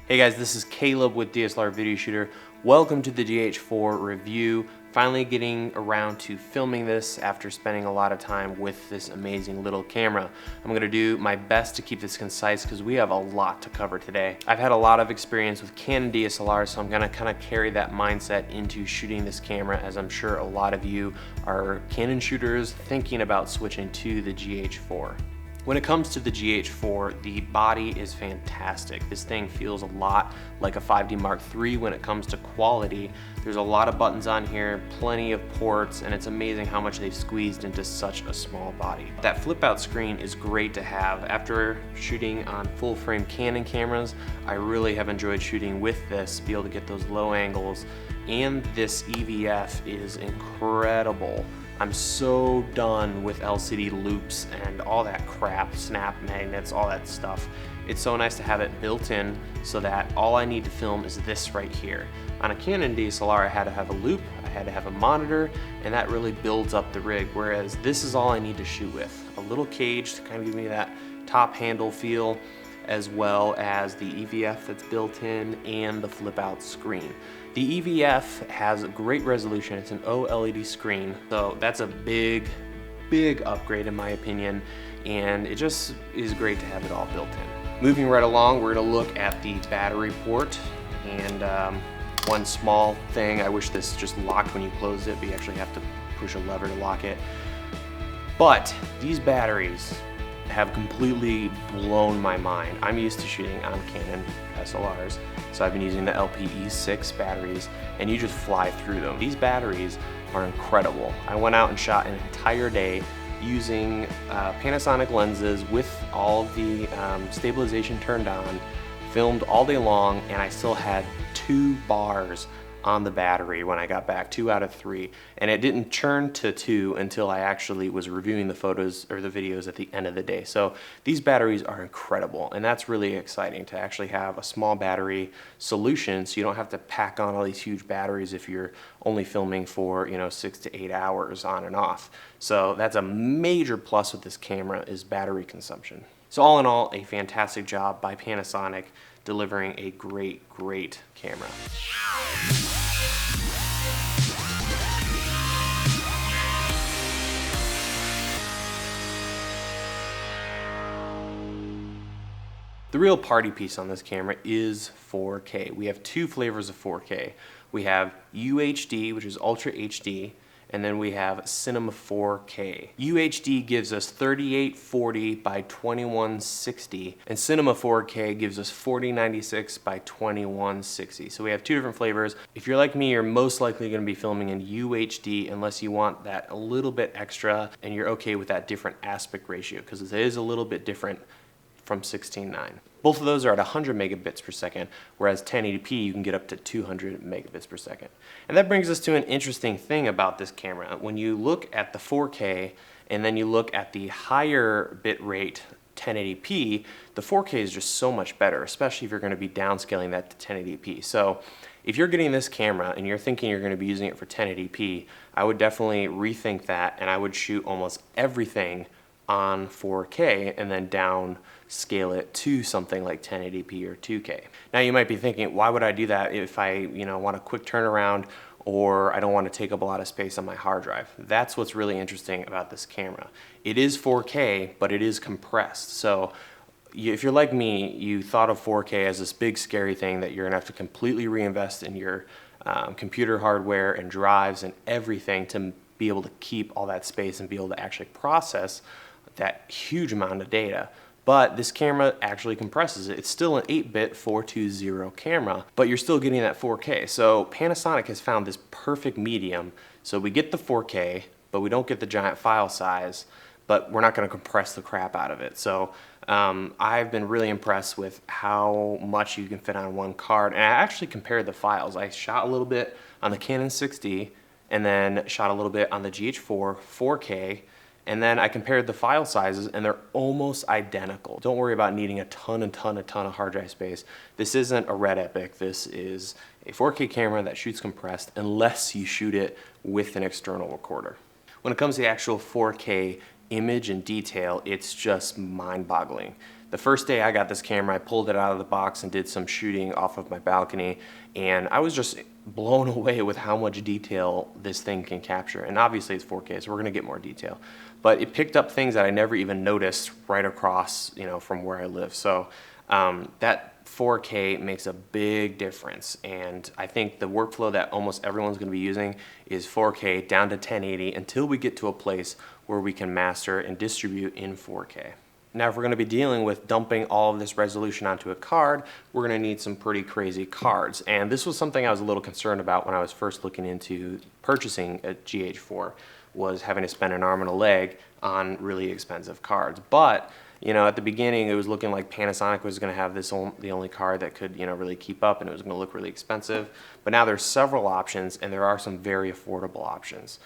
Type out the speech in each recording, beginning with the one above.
Hey guys, this is Caleb with DSLR Video Shooter. Welcome to the GH4 review. Finally getting around to filming this after spending a lot of time with this amazing little camera. I'm gonna do my best to keep this concise because we have a lot to cover today. I've had a lot of experience with Canon DSLRs, so I'm gonna kind of carry that mindset into shooting this camera, as I'm sure a lot of you are Canon shooters thinking about switching to the GH4. When it comes to the GH4, the body is fantastic. This thing feels a lot like a 5D Mark III when it comes to quality. There's a lot of buttons on here, plenty of ports, and it's amazing how much they've squeezed into such a small body. That flip out screen is great to have. After shooting on full frame Canon cameras, I really have enjoyed shooting with this, be able to get those low angles, and this EVF is incredible. I'm so done with LCD loops and all that crap, snap magnets, all that stuff. It's so nice to have it built in so that all I need to film is this right here. On a Canon DSLR, I had to have a loop, I had to have a monitor, and that really builds up the rig, whereas this is all I need to shoot with. A little cage to kind of give me that top handle feel, as well as the EVF that's built in and the flip out screen. The EVF has great resolution. It's an OLED screen, so that's a big upgrade in my opinion, and it just is great to have it all built in. Moving right along, we're gonna look at the battery port, and one small thing, I wish this just locked when you close it, but you actually have to push a lever to lock it. But these batteries have completely blown my mind. I'm used to shooting on Canon SLRs, so I've been using the LPE6 batteries, and you just fly through them. These batteries are incredible. I went out and shot an entire day using Panasonic lenses with all of the stabilization turned on, filmed all day long, and I still had 2 bars on the battery when I got back, 2 out of 3, and it didn't turn to 2 until I actually was reviewing the photos or the videos at the end of the day. So these batteries are incredible, and that's really exciting to actually have a small battery solution, so you don't have to pack on all these huge batteries if you're only filming for 6 to 8 hours on and off. So that's a major plus with this camera, is battery consumption. So all in all, a fantastic job by Panasonic delivering a great camera. The real party piece on this camera is 4K. We have 2 flavors of 4K. We have UHD, which is Ultra HD, and then we have Cinema 4K. UHD gives us 3840 by 2160, and Cinema 4K gives us 4096 by 2160. So we have 2 different flavors. If you're like me, you're most likely gonna be filming in UHD unless you want that a little bit extra and you're okay with that different aspect ratio, because it is a little bit different from 16:9. Both of those are at 100 megabits per second, whereas 1080p you can get up to 200 megabits per second. And that brings us to an interesting thing about this camera. When you look at the 4K and then you look at the higher bit rate 1080p, the 4K is just so much better, especially if you're going to be downscaling that to 1080p. So if you're getting this camera and you're thinking you're going to be using it for 1080p, I would definitely rethink that, and I would shoot almost everything on 4K and then downscale it to something like 1080p or 2K. Now you might be thinking, why would I do that if I want a quick turnaround or I don't want to take up a lot of space on my hard drive? That's what's really interesting about this camera. It is 4K, but it is compressed. So if you're like me, you thought of 4K as this big scary thing that you're gonna have to completely reinvest in your computer hardware and drives and everything to be able to keep all that space and be able to actually process that huge amount of data. But this camera actually compresses it. It's still an 8-bit 420 camera, but you're still getting that 4K. So Panasonic has found this perfect medium. So we get the 4K, but we don't get the giant file size, but we're not gonna compress the crap out of it. So I've been really impressed with how much you can fit on one card. And I actually compared the files. I shot a little bit on the Canon 6D and then shot a little bit on the GH4 4K, and then I compared the file sizes and they're almost identical. Don't worry about needing a ton of hard drive space. This isn't a Red Epic. This is a 4K camera that shoots compressed unless you shoot it with an external recorder. When it comes to the actual 4K image and detail, it's just mind-boggling. The first day I got this camera, I pulled it out of the box and did some shooting off of my balcony, and I was just blown away with how much detail this thing can capture. And obviously it's 4K, so we're gonna get more detail. But it picked up things that I never even noticed right across, from where I live. So that 4K makes a big difference, and I think the workflow that almost everyone's going to be using is 4K down to 1080 until we get to a place where we can master and distribute in 4K. Now, if we're going to be dealing with dumping all of this resolution onto a card, we're going to need some pretty crazy cards, and this was something I was a little concerned about when I was first looking into purchasing a GH4, was having to spend an arm and a leg on really expensive cards. But at the beginning, it was looking like Panasonic was going to have the only card that could, really keep up, and it was going to look really expensive. But now there's several options, and there are some very affordable options.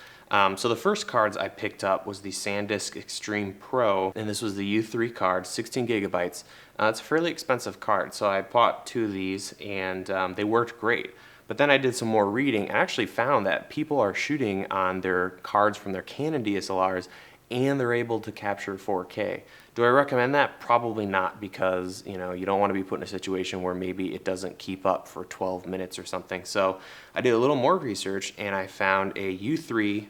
So the first cards I picked up was the SanDisk Extreme Pro, and this was the U3 card, 16 gigabytes. It's a fairly expensive card, so I bought 2 of these, and they worked great. But then I did some more reading and actually found that people are shooting on their cards from their Canon DSLRs, and they're able to capture 4K. Do I recommend that? Probably not, because you don't want to be put in a situation where maybe it doesn't keep up for 12 minutes or something. So I did a little more research, and I found a U3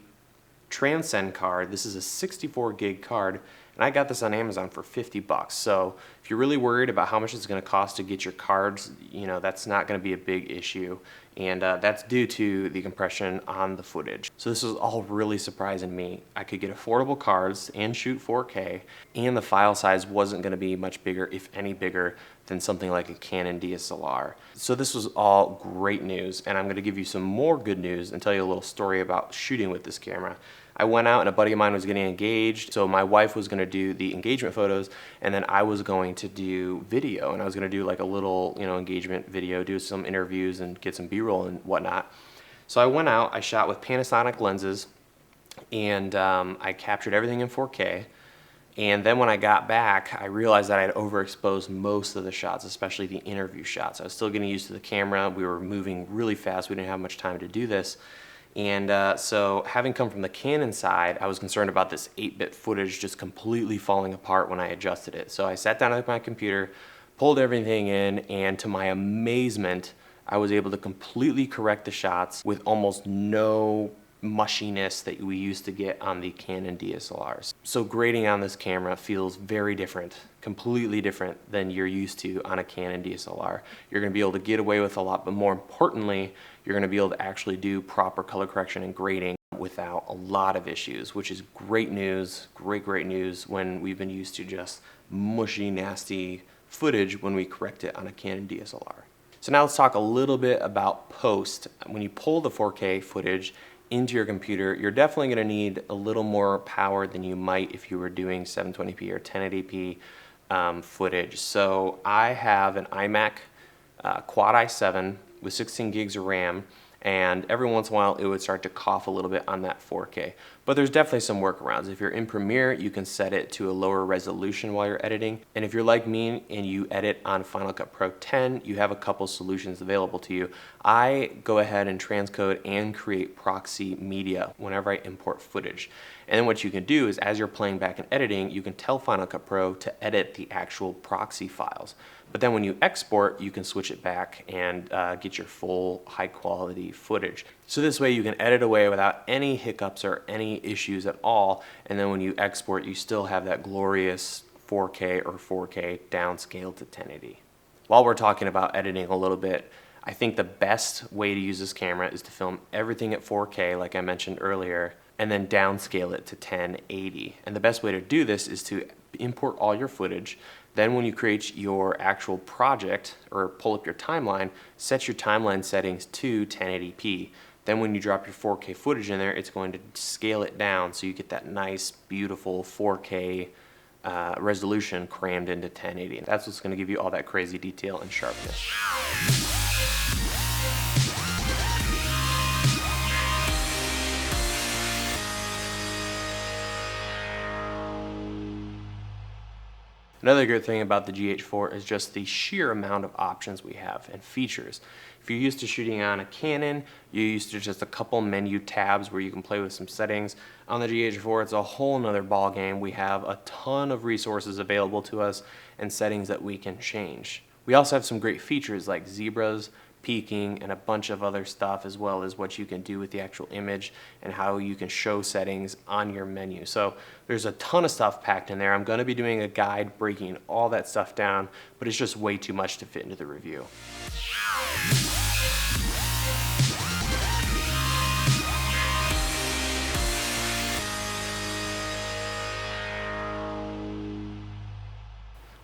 Transcend card. This is a 64 gig card, and I got this on Amazon for 50 bucks. So if you're really worried about how much it's going to cost to get your cards, that's not going to be a big issue. And that's due to the compression on the footage. So this was all really surprising to me. I could get affordable cards and shoot 4K, and the file size wasn't going to be much bigger, if any bigger, than something like a Canon DSLR. So this was all great news, and I'm going to give you some more good news and tell you a little story about shooting with this camera. I went out and a buddy of mine was getting engaged, so my wife was going to do the engagement photos, and then I was going to do video, and I was going to do like a little engagement video, do some interviews and get some B-roll and whatnot. So I went out, I shot with Panasonic lenses, and I captured everything in 4K. And then when I got back, I realized that I had overexposed most of the shots, especially the interview shots. I was still getting used to the camera. We were moving really fast. We didn't have much time to do this. And so having come from the Canon side, I was concerned about this 8-bit footage just completely falling apart when I adjusted it. So I sat down at my computer, pulled everything in, and to my amazement, I was able to completely correct the shots with almost no mushiness that we used to get on the Canon DSLRs. So grading on this camera feels very different, completely different than you're used to on a Canon DSLR. You're going to be able to get away with a lot, but more importantly, you're going to be able to actually do proper color correction and grading without a lot of issues, which is great news, great news when we've been used to just mushy, nasty footage when we correct it on a Canon DSLR. So now let's talk a little bit about post. When you pull the 4K footage into your computer, you're definitely going to need a little more power than you might if you were doing 720p or 1080p footage. So I have an iMac Quad i7 with 16 gigs of RAM, and every once in a while it would start to cough a little bit on that 4K. But there's definitely some workarounds. If you're in Premiere, you can set it to a lower resolution while you're editing. And if you're like me and you edit on Final Cut Pro 10, you have a couple solutions available to you. I go ahead and transcode and create proxy media whenever I import footage. And then what you can do is, as you're playing back and editing, you can tell Final Cut Pro to edit the actual proxy files. But then when you export, you can switch it back and get your full high quality footage. So this way you can edit away without any hiccups or any issues at all. And then when you export, you still have that glorious 4K or 4K downscaled to 1080. While we're talking about editing a little bit, I think the best way to use this camera is to film everything at 4K, like I mentioned earlier, and then downscale it to 1080. And the best way to do this is to import all your footage. Then when you create your actual project or pull up your timeline, set your timeline settings to 1080p. Then when you drop your 4K footage in there, it's going to scale it down so you get that nice, beautiful 4K resolution crammed into 1080. And that's what's going to give you all that crazy detail and sharpness. Another good thing about the GH4 is just the sheer amount of options we have and features. If you're used to shooting on a Canon, you're used to just a couple menu tabs where you can play with some settings. On the GH4, it's a whole nother ball game. We have a ton of resources available to us and settings that we can change. We also have some great features like zebras, peaking, and a bunch of other stuff, as well as what you can do with the actual image and how you can show settings on your menu. So there's a ton of stuff packed in there. I'm going to be doing a guide breaking all that stuff down, but it's just way too much to fit into the review.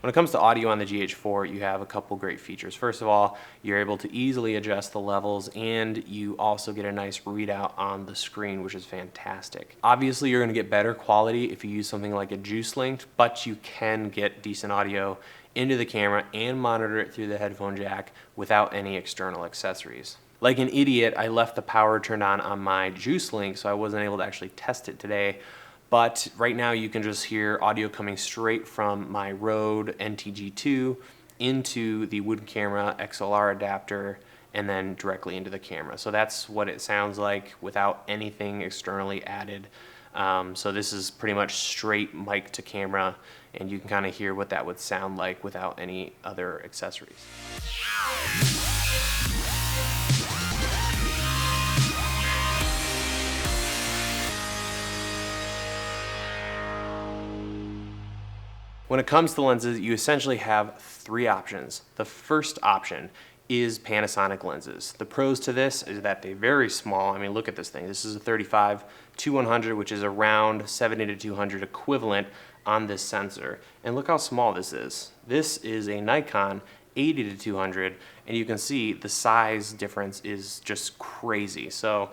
When it comes to audio on the GH4, you have a couple great features. First of all, you're able to easily adjust the levels, and you also get a nice readout on the screen, which is fantastic. Obviously, you're going to get better quality if you use something like a Juice Link, but you can get decent audio into the camera and monitor it through the headphone jack without any external accessories. Like an idiot, I left the power turned on my Juice Link, so I wasn't able to actually test it today. But right now you can just hear audio coming straight from my Rode NTG2 into the Wood Camera XLR adapter and then directly into the camera. So that's what it sounds like without anything externally added. So this is pretty much straight mic to camera, and you can kind of hear what that would sound like without any other accessories. When it comes to lenses, you essentially have three options. The first option is Panasonic lenses. The pros to this is that they're very small. I mean, look at this thing. This is a 35-100, which is around 70-200 equivalent on this sensor. And look how small this is. This is a Nikon 80-200, and you can see the size difference is just crazy. So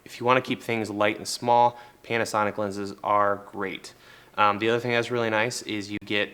if you want to keep things light and small, Panasonic lenses are great. The other thing that's really nice is you get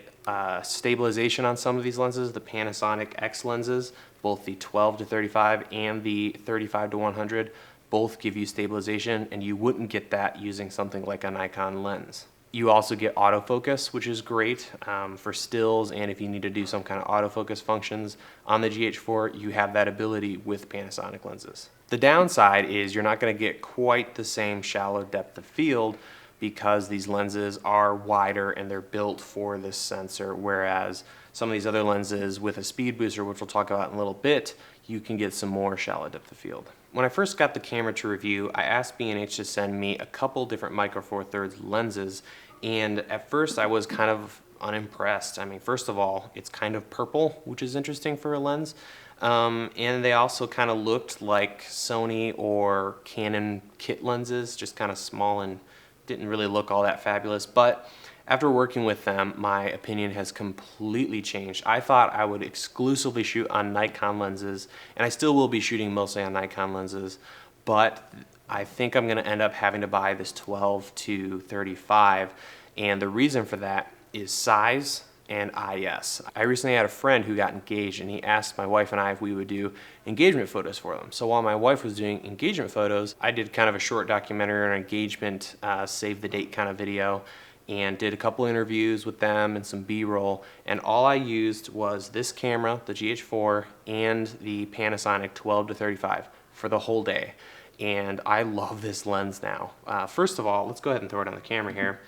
stabilization on some of these lenses. The Panasonic X lenses, both the 12-35 and the 35-100, both give you stabilization, and you wouldn't get that using something like a Nikon lens. You also get autofocus, which is great for stills, and if you need to do some kind of autofocus functions on the GH4, you have that ability with Panasonic lenses. The downside is you're not going to get quite the same shallow depth of field, because these lenses are wider and they're built for this sensor, whereas some of these other lenses with a speed booster, which we'll talk about in a little bit, you can get some more shallow depth of field. When I first got the camera to review, I asked B&H to send me a couple different Micro Four Thirds lenses, and at first I was kind of unimpressed. I mean, first of all, it's kind of purple, which is interesting for a lens, and they also kind of looked like Sony or Canon kit lenses, just kind of small and didn't really look all that fabulous. But after working with them, my opinion has completely changed. I thought I would exclusively shoot on Nikon lenses, and I still will be shooting mostly on Nikon lenses, but I think I'm going to end up having to buy this 12-35, and the reason for that is size and IS. I recently had a friend who got engaged, and he asked my wife and I if we would do engagement photos for them. So while my wife was doing engagement photos, I did kind of a short documentary or an engagement save the date kind of video, and did a couple interviews with them and some B-roll, and all I used was this camera, the GH4, and the Panasonic 12-35 for the whole day. And I love this lens now. First of all, let's go ahead and throw it on the camera here.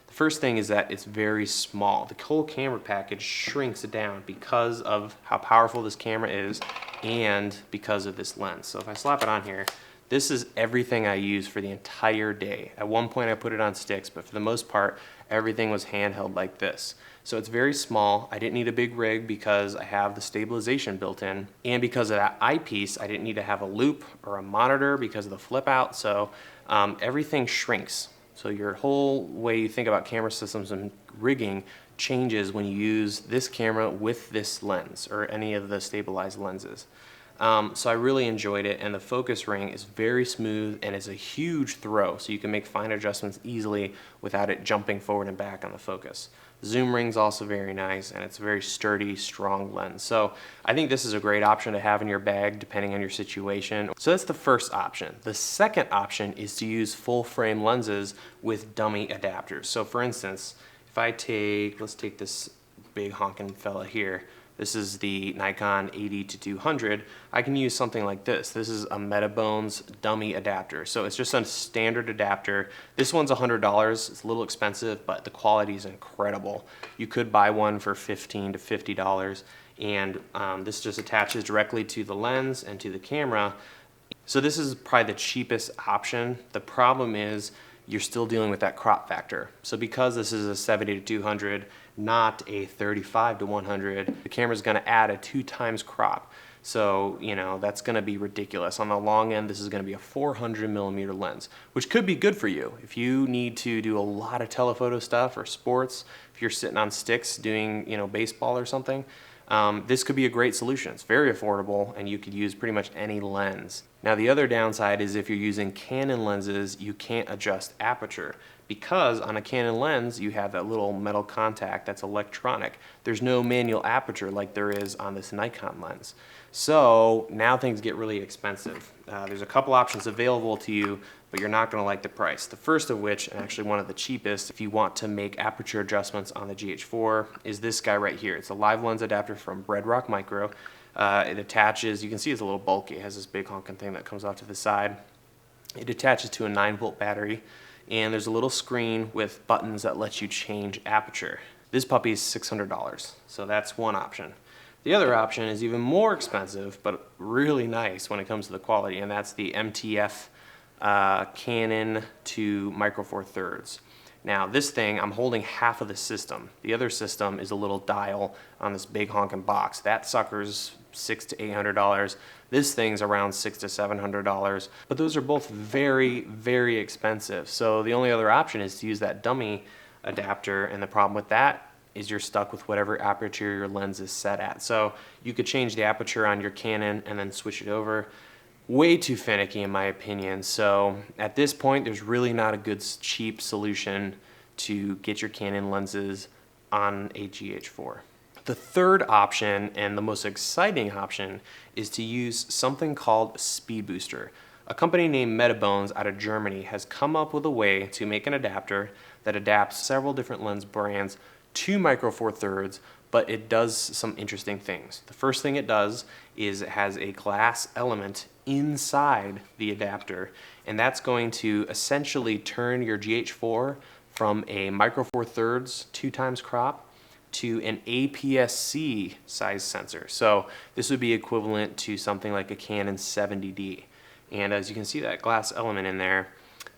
The first thing is that it's very small. The whole camera package shrinks down because of how powerful this camera is and because of this lens. So if I slap it on here, this is everything I use for the entire day. At one point I put it on sticks, but for the most part, everything was handheld like this. So it's very small. I didn't need a big rig because I have the stabilization built in. And because of that eyepiece, I didn't need to have a loop or a monitor because of the flip out. So everything shrinks. So your whole way you think about camera systems and rigging changes when you use this camera with this lens or any of the stabilized lenses. So I really enjoyed it, and the focus ring is very smooth and is a huge throw, so you can make fine adjustments easily without it jumping forward and back on the focus. Zoom ring's also very nice, and it's a very sturdy, strong lens. So I think this is a great option to have in your bag depending on your situation. So that's the first option. The second option is to use full frame lenses with dummy adapters. So for instance, if I take, let's take this big honking fella here. This is the Nikon 80 to 200. I can use something like this. This is a Metabones dummy adapter. So it's just a standard adapter. This one's $100. It's a little expensive, but the quality is incredible. You could buy one for $15 to $50, and this just attaches directly to the lens and to the camera. So this is probably the cheapest option. The problem is you're still dealing with that crop factor. So because this is a 70 to 200, not a 35 to 100, the camera's gonna add a 2 times crop. So, you know, that's gonna be ridiculous. On the long end, this is gonna be a 400 millimeter lens, which could be good for you. If you need to do a lot of telephoto stuff or sports, if you're sitting on sticks doing, you know, baseball or something, this could be a great solution. It's very affordable, and you could use pretty much any lens. Now the other downside is if you're using Canon lenses, you can't adjust aperture, because on a Canon lens you have that little metal contact that's electronic. There's no manual aperture like there is on this Nikon lens. So now things get really expensive. There's a couple options available to you, but you're not going to like the price. The first of which, and actually one of the cheapest, if you want to make aperture adjustments on the GH4, is this guy right here. It's a live lens adapter from Bedrock Micro. It attaches, you can see it's a little bulky. It has this big honking thing that comes off to the side. It attaches to a 9-volt battery, and there's a little screen with buttons that lets you change aperture. This puppy is $600, so that's one option. The other option is even more expensive, but really nice when it comes to the quality, and that's the MTF Canon to Micro Four Thirds. Now this thing, I'm holding half of the system. The other system is a little dial on this big honking box. That sucker's $600 to $800. This thing's around $600 to $700, but those are both very, very expensive. So the only other option is to use that dummy adapter, and the problem with that is you're stuck with whatever aperture your lens is set at. So you could change the aperture on your Canon and then switch it over. Way too finicky in my opinion. So at this point, there's really not a good cheap solution to get your Canon lenses on a GH4. The third option, and the most exciting option, is to use something called Speed Booster. A company named Metabones out of Germany has come up with a way to make an adapter that adapts several different lens brands to Micro Four Thirds, but it does some interesting things. The first thing it does is it has a glass element inside the adapter, and that's going to essentially turn your GH4 from a Micro Four Thirds 2 times crop to an APS-C size sensor. So this would be equivalent to something like a Canon 70D. And as you can see, that glass element in there.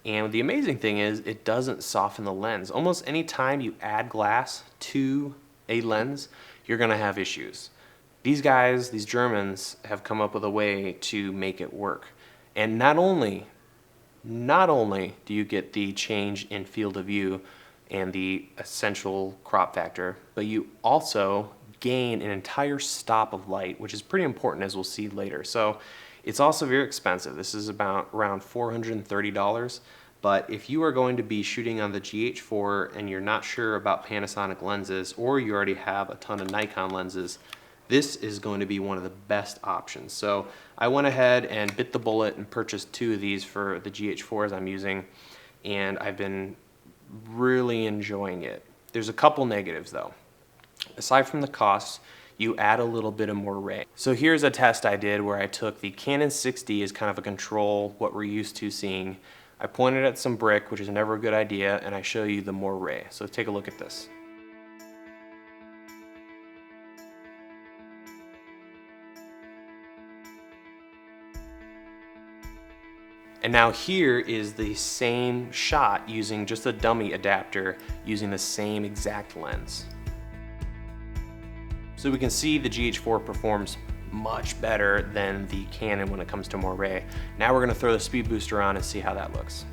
And the amazing thing is it doesn't soften the lens. Almost any time you add glass to a lens, you're gonna have issues. These guys, these Germans, have come up with a way to make it work. And not only do you get the change in field of view and the essential crop factor, but you also gain an entire stop of light, which is pretty important, as we'll see later. So it's also very expensive. This is about around $430. But if you are going to be shooting on the GH4 and you're not sure about Panasonic lenses, or you already have a ton of Nikon lenses, this is going to be one of the best options. So I went ahead and bit the bullet and purchased 2 of these for the GH4s I'm using, and I've been really enjoying it. There's a couple negatives though. Aside from the cost, you add a little bit of Moire. So here's a test I did where I took the Canon 6D as kind of a control, what we're used to seeing. I pointed at some brick, which is never a good idea, and I show you the Moire. So take a look at this. And now here is the same shot using just a dummy adapter using the same exact lens. So we can see the GH4 performs much better than the Canon when it comes to Moire. Now we're gonna throw the Speed Booster on and see how that looks.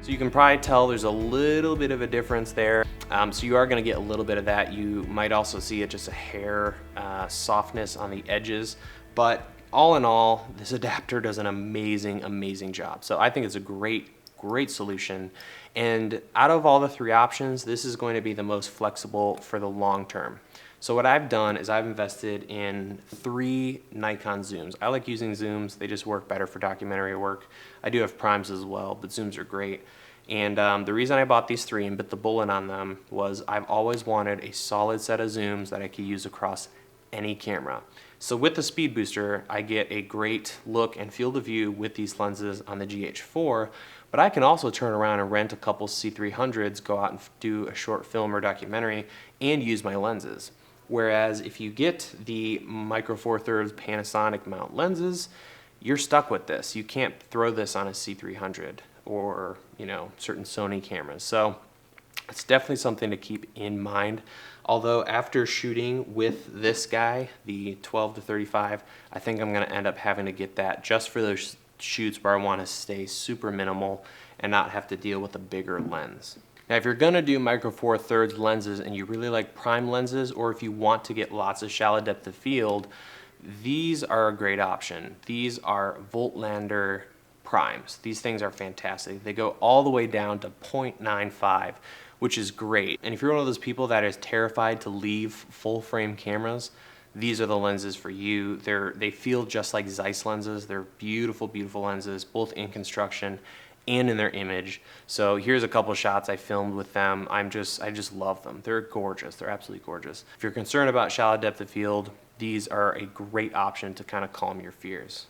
So you can probably tell there's a little bit of a difference there. So you are gonna get a little bit of that. You might also see it just a hair softness on the edges, but all in all, this adapter does an amazing, amazing job. So I think it's a great solution. And out of all the 3 options, this is going to be the most flexible for the long term. So what I've done is I've invested in 3 Nikon zooms. I like using zooms, they just work better for documentary work. I do have primes as well, but zooms are great. And the reason I bought these 3 and bit the bullet on them was I've always wanted a solid set of zooms that I could use across any camera. So with the speed booster, I get a great look and field of view with these lenses on the GH4, but I can also turn around and rent a couple C300s, go out and do a short film or documentary, and use my lenses. Whereas if you get the Micro Four Thirds Panasonic mount lenses, you're stuck with this. You can't throw this on a C300 or, you know, certain Sony cameras. So it's definitely something to keep in mind. Although after shooting with this guy, the 12 to 35, I think I'm gonna end up having to get that just for those shoots where I wanna stay super minimal and not have to deal with a bigger lens. Now, if you're gonna do Micro Four Thirds lenses and you really like prime lenses, or if you want to get lots of shallow depth of field, these are a great option. These are Voltlander primes. These things are fantastic. They go all the way down to 0.95, which is great. And if you're one of those people that is terrified to leave full frame cameras, these are the lenses for you. They feel just like Zeiss lenses. They're beautiful, beautiful lenses, both in construction and in their image. So here's a couple shots I filmed with them. I just love them. They're gorgeous. They're absolutely gorgeous. If you're concerned about shallow depth of field, these are a great option to kind of calm your fears.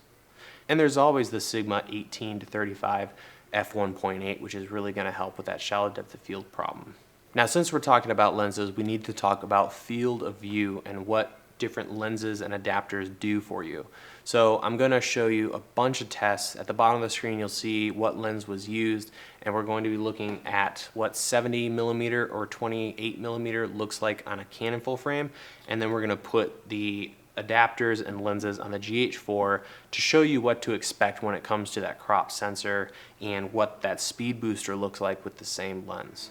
And there's always the Sigma 18 to 35 f1.8, which is really going to help with that shallow depth of field problem. Now, since we're talking about lenses, we need to talk about field of view and what different lenses and adapters do for you. So I'm going to show you a bunch of tests. At the bottom of the screen, you'll see what lens was used, and we're going to be looking at what 70mm or 28mm looks like on a Canon full frame, and then we're going to put the adapters and lenses on the GH4 to show you what to expect when it comes to that crop sensor and what that speed booster looks like with the same lens.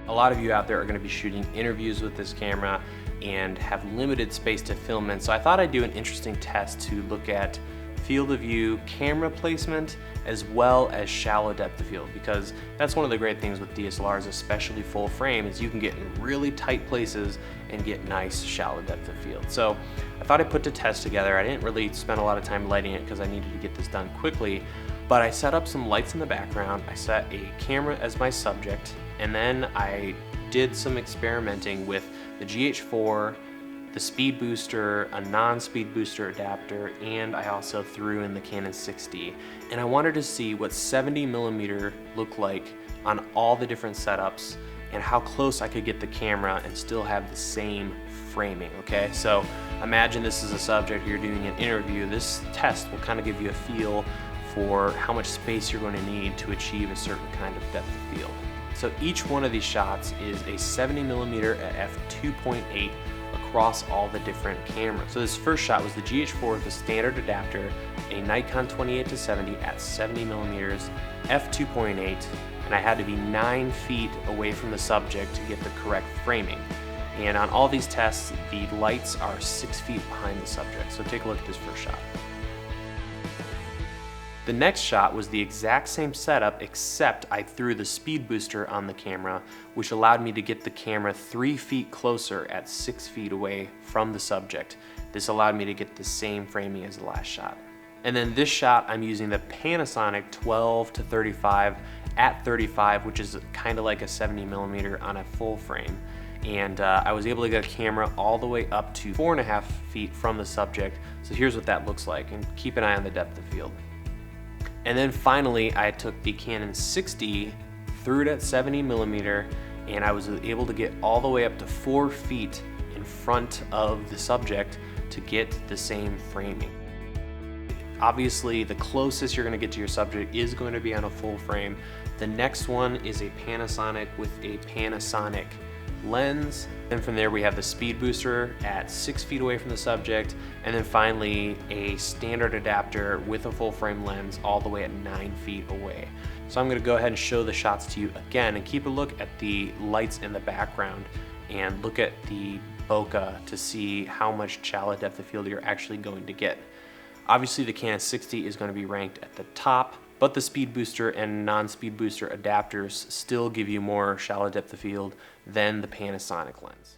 A lot of you out there are going to be shooting interviews with this camera and have limited space to film in, so I thought I'd do an interesting test to look at field of view, camera placement, as well as shallow depth of field, because that's one of the great things with DSLRs, especially full frame, is you can get in really tight places and get nice shallow depth of field. So I thought I'd put the test together. I didn't really spend a lot of time lighting it because I needed to get this done quickly, but I set up some lights in the background. I set a camera as my subject, and then I did some experimenting with the GH4, the speed booster, a non-speed booster adapter, and I also threw in the Canon 6D. And I wanted to see what 70mm looked like on all the different setups and how close I could get the camera and still have the same framing, okay? So imagine this is a subject, you're doing an interview. This test will kind of give you a feel for how much space you're going to need to achieve a certain kind of depth of field. So each one of these shots is a 70mm at f2.8 across all the different cameras. So this first shot was the GH4 with the standard adapter, a Nikon 28-70 at 70mm, f2.8, and I had to be 9 feet away from the subject to get the correct framing. And on all these tests, the lights are 6 feet behind the subject. So take a look at this first shot. The next shot was the exact same setup, except I threw the speed booster on the camera, which allowed me to get the camera 3 feet closer at 6 feet away from the subject. This allowed me to get the same framing as the last shot. And then this shot, I'm using the Panasonic 12-35 at 35, which is kind of like a 70mm on a full frame. And I was able to get a camera all the way up to 4.5 feet from the subject. So here's what that looks like, and keep an eye on the depth of field. And then finally, I took the Canon 6D, threw it at 70mm, and I was able to get all the way up to 4 feet in front of the subject to get the same framing. Obviously, the closest you're going to get to your subject is going to be on a full frame The next one is a Panasonic with a Panasonic lens. Then from there we have the speed booster at 6 feet away from the subject, and then finally a standard adapter with a full frame lens all the way at 9 feet away. So I'm gonna go ahead and show the shots to you again, and keep a look at the lights in the background and look at the bokeh to see how much shallow depth of field you're actually going to get. Obviously the Canon 60 is going to be ranked at the top, but the speed booster and non-speed booster adapters still give you more shallow depth of field than the Panasonic lens.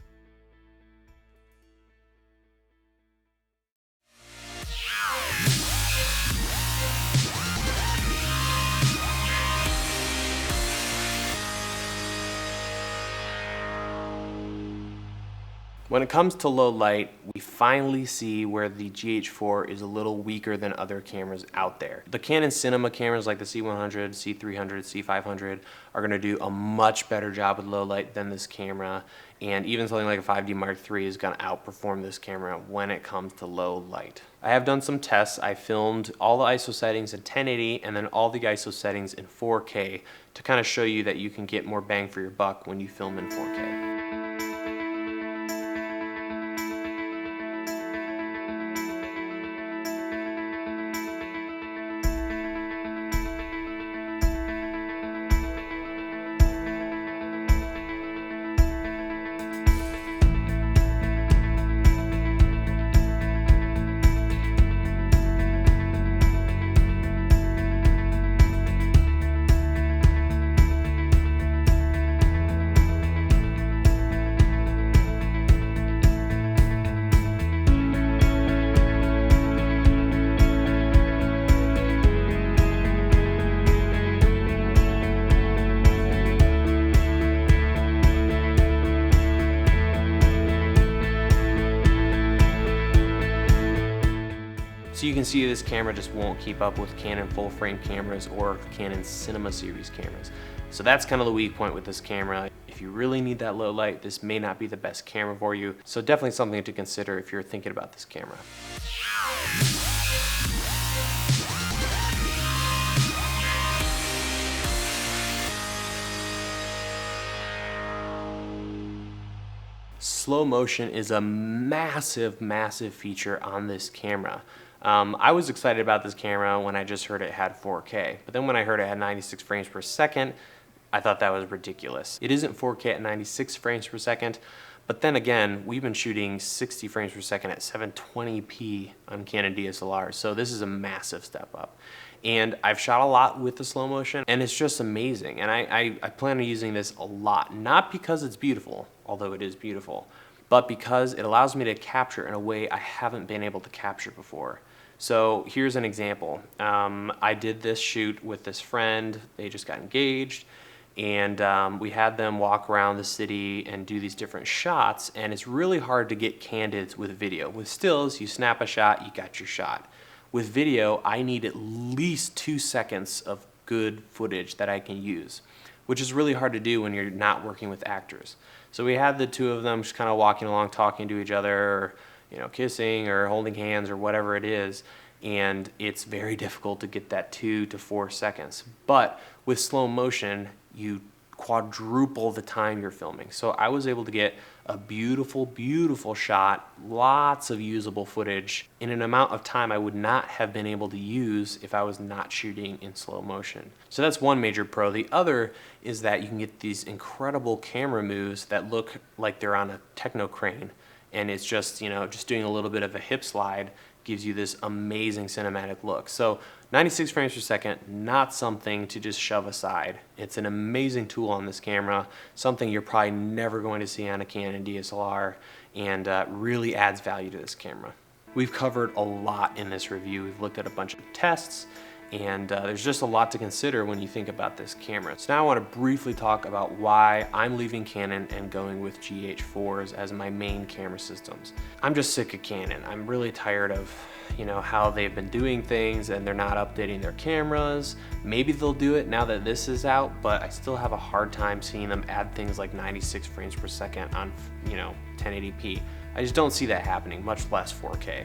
When it comes to low light, we finally see where the GH4 is a little weaker than other cameras out there. The Canon cinema cameras like the C100, C300, C500 are gonna do a much better job with low light than this camera, and even something like a 5D Mark III is gonna outperform this camera when it comes to low light. I have done some tests. I filmed all the ISO settings in 1080 and then all the ISO settings in 4K to kind of show you that you can get more bang for your buck when you film in 4K. So you can see this camera just won't keep up with Canon full frame cameras or Canon Cinema Series cameras. So that's kind of the weak point with this camera. If you really need that low light, this may not be the best camera for you. So definitely something to consider if you're thinking about this camera. Slow motion is a massive, massive feature on this camera. I was excited about this camera when I just heard it had 4K, but then when I heard it had 96 frames per second, I thought that was ridiculous. It isn't 4K at 96 frames per second, but then again, we've been shooting 60 frames per second at 720p on Canon DSLR, so this is a massive step up. And I've shot a lot with the slow motion, and it's just amazing. And I plan on using this a lot, not because it's beautiful, although it is beautiful, but because it allows me to capture in a way I haven't been able to capture before. So here's an example. I did this shoot with this friend. They just got engaged, and we had them walk around the city and do these different shots, and it's really hard to get candids with video. With stills, you snap a shot, you got your shot. With video, I need at least 2 seconds of good footage that I can use, which is really hard to do when you're not working with actors. So we had the two of them just kind of walking along, talking to each other, or, you know, kissing or holding hands or whatever it is, and it's very difficult to get that 2 to 4 seconds. But with slow motion, you quadruple the time you're filming. So I was able to get a beautiful, beautiful shot, lots of usable footage in an amount of time I would not have been able to use if I was not shooting in slow motion. So that's one major pro. The other is that you can get these incredible camera moves that look like they're on a techno crane, and it's just, you know, just doing a little bit of a hip slide gives you this amazing cinematic look. So 96 frames per second, not something to just shove aside. It's an amazing tool on this camera, something you're probably never going to see on a Canon DSLR, and really adds value to this camera. We've covered a lot in this review. We've looked at a bunch of tests, and there's just a lot to consider when you think about this camera. So now I want to briefly talk about why I'm leaving Canon and going with GH4s as my main camera systems. I'm just sick of Canon. I'm really tired of, you know, how they've been doing things and they're not updating their cameras. Maybe they'll do it now that this is out, but I still have a hard time seeing them add things like 96 frames per second on, you know, 1080p. I just don't see that happening, much less 4K.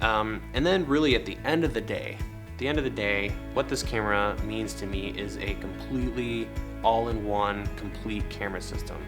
And then really at the end of the day, the end of the day, what this camera means to me is a completely all-in-one complete camera system.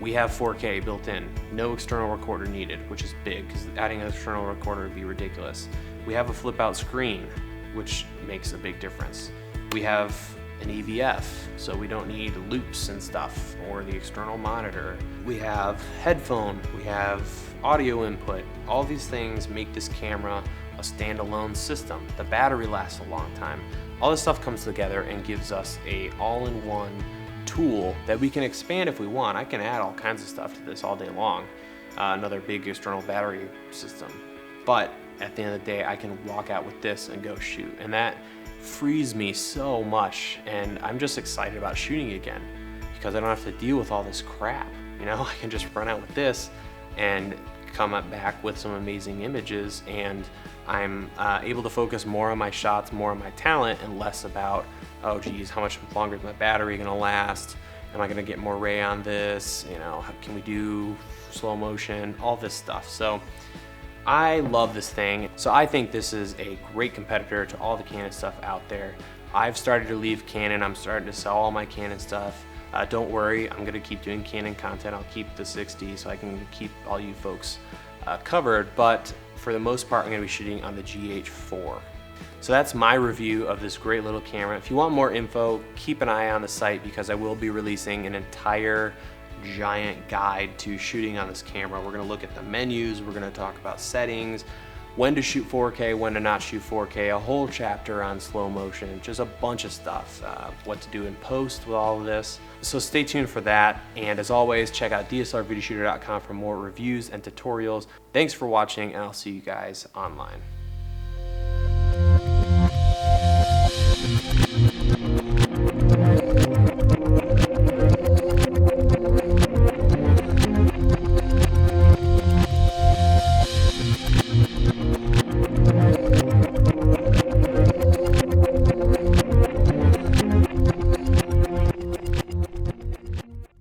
We have 4K built in, no external recorder needed, which is big because adding an external recorder would be ridiculous. We have a flip out screen, which makes a big difference. We have an EVF, so we don't need loops and stuff or the external monitor. We have headphone, we have audio input. All these things make this camera a standalone system. The battery lasts a long time. All this stuff comes together and gives us a all-in-one tool that we can expand if we want. I can add all kinds of stuff to this all day long. Another big external battery system. But at the end of the day, I can walk out with this and go shoot. And that frees me so much. And I'm just excited about shooting again because I don't have to deal with all this crap. You know, I can just run out with this and come back with some amazing images, and I'm able to focus more on my shots, more on my talent, and less about, oh geez, how much longer is my battery gonna last? Am I gonna get more ray on this? You know, can we do slow motion? All this stuff. So I love this thing. So I think this is a great competitor to all the Canon stuff out there. I've started to leave Canon. I'm starting to sell all my Canon stuff. Don't worry, I'm gonna keep doing Canon content. I'll keep the 60 so I can keep all you folks covered, but for the most part, I'm gonna be shooting on the GH4. So that's my review of this great little camera. If you want more info, keep an eye on the site because I will be releasing an entire giant guide to shooting on this camera. We're gonna look at the menus, we're gonna talk about settings, when to shoot 4K, when to not shoot 4K, a whole chapter on slow motion, just a bunch of stuff, what to do in post with all of this. So stay tuned for that. And as always, check out DSLRvideoshooter.com for more reviews and tutorials. Thanks for watching, and I'll see you guys online.